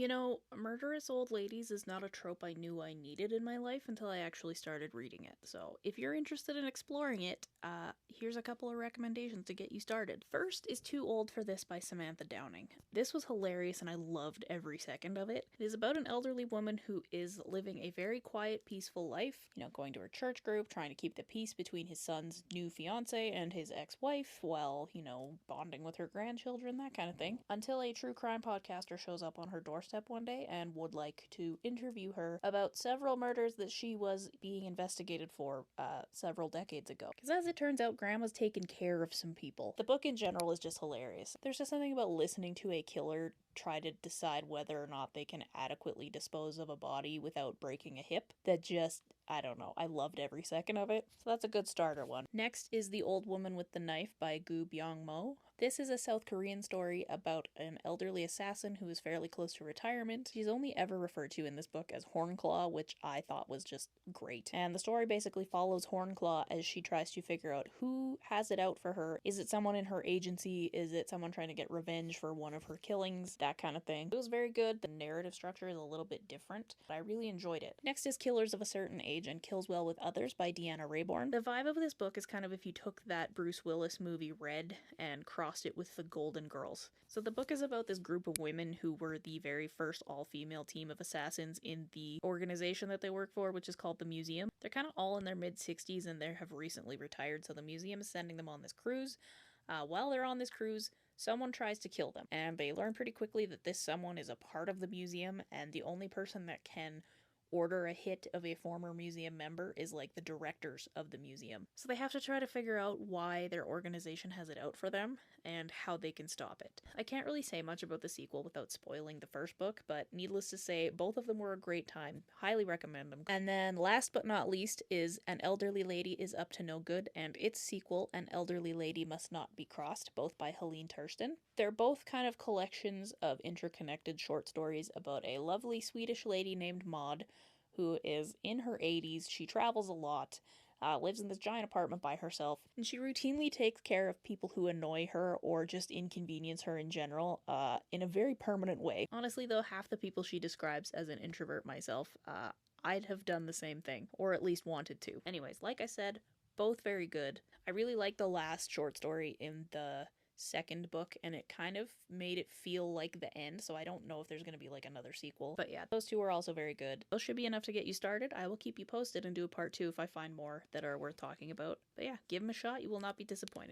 You know, murderous old ladies is not a trope I knew I needed in my life until I actually started reading it. So, if you're interested in exploring it, here's a couple of recommendations to get you started. First is Too Old for This by Samantha Downing. This was hilarious and I loved every second of it. It is about an elderly woman who is living a very quiet, peaceful life, going to her church group, trying to keep the peace between his son's new fiance and his ex wife while, bonding with her grandchildren, that kind of thing, until a true crime podcaster shows up on her doorstep one day and would like to interview her about several murders that she was being investigated for several decades ago. Because as it turns out, Grandma's taken care of some people. The book in general is just hilarious. There's just something about listening to a killer try to decide whether or not they can adequately dispose of a body without breaking a hip that just, I don't know, I loved every second of it. So that's a good starter one. Next is The Old Woman with the Knife by Gu Byung-mo. This is a South Korean story about an elderly assassin who is fairly close to retirement. She's only ever referred to in this book as Hornclaw, which I thought was just great. And the story basically follows Hornclaw as she tries to figure out who has it out for her. Is it someone in her agency? Is it someone trying to get revenge for one of her killings? That kind of thing. It was very good. The narrative structure is a little bit different, but I really enjoyed it. Next is Killers of a Certain Age and Kills Well with Others by Deanna Raybourn. The vibe of this book is kind of if you took that Bruce Willis movie Red and crossed it with The Golden Girls. So the book is about this group of women who were the very first all-female team of assassins in the organization that they work for, which is called the Museum. They're kind of all in their mid-60s and they have recently retired, so the museum is sending them on this cruise. While they're on this cruise, someone tries to kill them, and they learn pretty quickly that this someone is a part of the museum, and the only person that can order a hit of a former museum member is like the directors of the museum. So they have to try to figure out why their organization has it out for them and how they can stop it. I can't really say much about the sequel without spoiling the first book, but needless to say, both of them were a great time. Highly recommend them. And then last but not least is An Elderly Lady is Up to No Good and its sequel, An Elderly Lady Must Not Be Crossed, both by Helene Thurston. They're both kind of collections of interconnected short stories about a lovely Swedish lady named Maud who is in her 80s. She travels a lot, lives in this giant apartment by herself, and she routinely takes care of people who annoy her or just inconvenience her in general in a very permanent way. Honestly, though, half the people she describes as an introvert myself, I'd have done the same thing, or at least wanted to. Anyways, like I said, both very good. I really liked the last short story in the second book, and it kind of made it feel like the end, so I don't know if there's going to be like another sequel. But yeah, those two are also very good. Those should be enough to get you started. I will keep you posted and do a part 2 if I find more that are worth talking about. But yeah, give them a shot. You will not be disappointed.